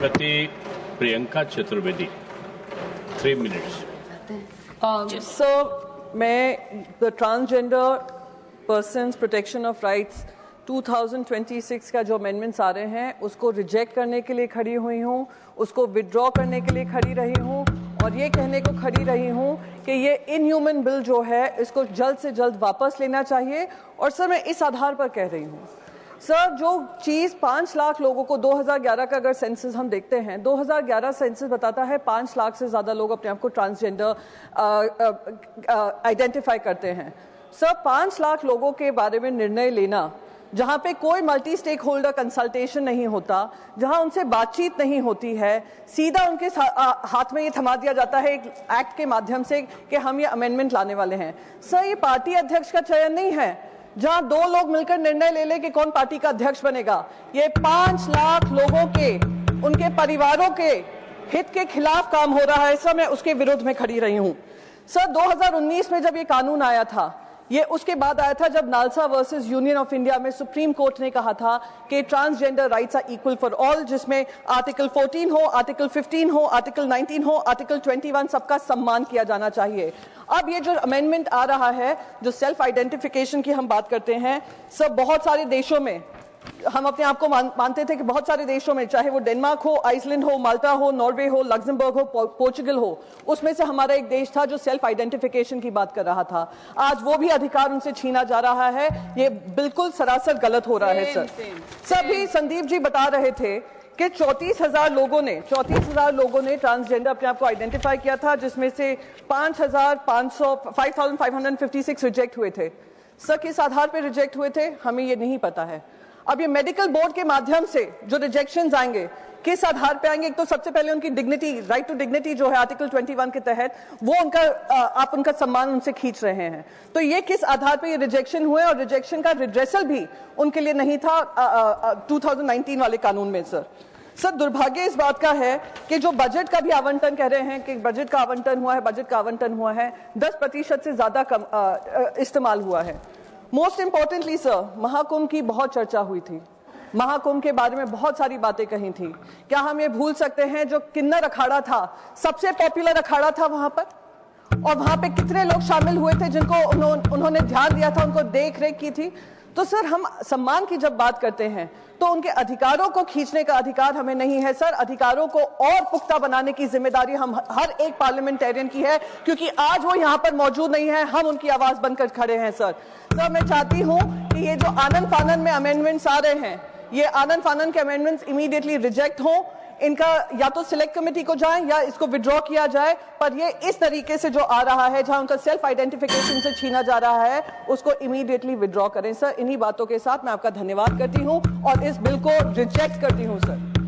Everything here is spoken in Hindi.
प्रियंका चतुर्वेदी 3 minutes. So, मैं the Transgender Persons Protection of Rights 2026 का जो अमेंडमेंट्स आ रहे हैं उसको रिजेक्ट करने के लिए खड़ी हुई हूँ, उसको विड्रॉ करने के लिए खड़ी रही हूँ और ये कहने को खड़ी रही हूँ कि ये इनह्यूमन बिल जो है इसको जल्द से जल्द वापस लेना चाहिए। और सर मैं इस आधार पर कह रही हूँ सर, जो चीज़ 5 लाख लोगों को 2011 का अगर सेंसस हम देखते हैं, 2011 सेंसस बताता है 5 लाख से ज़्यादा लोग अपने आप को ट्रांसजेंडर आइडेंटिफाई करते हैं। सर 5 लाख लोगों के बारे में निर्णय लेना जहाँ पे कोई मल्टी स्टेक होल्डर कंसल्टेशन नहीं होता, जहाँ उनसे बातचीत नहीं होती है, सीधा उनके हाथ में ये थमा दिया जाता है एक एक्ट के माध्यम से कि हम ये अमेंडमेंट लाने वाले हैं। सर ये पार्टी अध्यक्ष का चयन नहीं है जहां 2 लोग मिलकर निर्णय ले ले कि कौन पार्टी का अध्यक्ष बनेगा। ये 5 लाख लोगों के, उनके परिवारों के हित के खिलाफ काम हो रहा है। सर मैं उसके विरुद्ध में खड़ी रही हूं। सर 2019 में जब ये कानून आया था, ये उसके बाद आया था जब NALSA versus Union of India में सुप्रीम कोर्ट ने कहा था कि transgender rights are equal for all, जिसमें आर्टिकल 14 हो, आर्टिकल 15 हो, आर्टिकल 19 हो, आर्टिकल 21 सबका सम्मान किया जाना चाहिए। अब ये जो अमेंडमेंट आ रहा है, जो सेल्फ आइडेंटिफिकेशन की हम बात करते हैं, सब बहुत सारे देशों में हम अपने आप को मानते थे कि बहुत सारे देशों में, चाहे वो डेनमार्क हो, आइसलैंड हो, माल्टा हो, नॉर्वे हो, लग्जमबर्ग हो, पोर्चुगल हो, उसमें से हमारा एक देश था जो सेल्फ आइडेंटिफिकेशन की बात कर रहा था। आज वो भी अधिकार उनसे छीना जा रहा है। ये बिल्कुल सरासर गलत हो रहा है। सर भी संदीप जी बता रहे थे कि 34,000 लोगों ने ट्रांसजेंडर अपने आप को आइडेंटिफाई किया था, जिसमें से 5,556 रिजेक्ट हुए थे। सर किस आधार पर रिजेक्ट हुए थे हमें ये नहीं पता है। अब ये मेडिकल बोर्ड के माध्यम से जो रिजेक्शंस आएंगे किस आधार पे आएंगे? एक तो सबसे पहले उनकी डिग्निटी, राइट टू डिग्निटी जो है आर्टिकल 21 के तहत, वो उनका आप उनका सम्मान उनसे खींच रहे हैं। तो ये किस आधार पे ये रिजेक्शन हुए और रिजेक्शन का रिड्रेसल भी उनके लिए नहीं था 2019 वाले कानून में। सर दुर्भाग्य इस बात का है कि जो बजट का भी आवंटन कह रहे हैं कि बजट का आवंटन हुआ है 10% से ज्यादा इस्तेमाल हुआ है। मोस्ट इंपॉर्टेंटली सर, महाकुंभ की बहुत चर्चा हुई थी, महाकुंभ के बारे में बहुत सारी बातें कही थी। क्या हम ये भूल सकते हैं जो किन्नर अखाड़ा था, सबसे पॉपुलर अखाड़ा था वहां पर, और वहां पे कितने लोग शामिल हुए थे जिनको उन्होंने ध्यान दिया था, उनको देख रेख की थी। तो सर हम सम्मान की जब बात करते हैं तो उनके अधिकारों को खींचने का अधिकार हमें नहीं है। सर अधिकारों को और पुख्ता बनाने की जिम्मेदारी हम हर एक पार्लियामेंटेरियन की है, क्योंकि आज वो यहाँ पर मौजूद नहीं है, हम उनकी आवाज बनकर खड़े हैं। सर मैं चाहती हूँ कि ये जो आनन फानन में अमेंडमेंट्स आ रहे हैं, ये आनन फानन के अमेंडमेंट्स इमीडिएटली रिजेक्ट हों, इनका या तो सिलेक्ट कमेटी को जाएं या इसको विड्रॉ किया जाए। पर ये इस तरीके से जो आ रहा है, जहां उनका सेल्फ आइडेंटिफिकेशन से छीना जा रहा है, उसको इमीडिएटली विड्रॉ करें। सर इन्हीं बातों के साथ मैं आपका धन्यवाद करती हूं और इस बिल को रिजेक्ट करती हूं। सर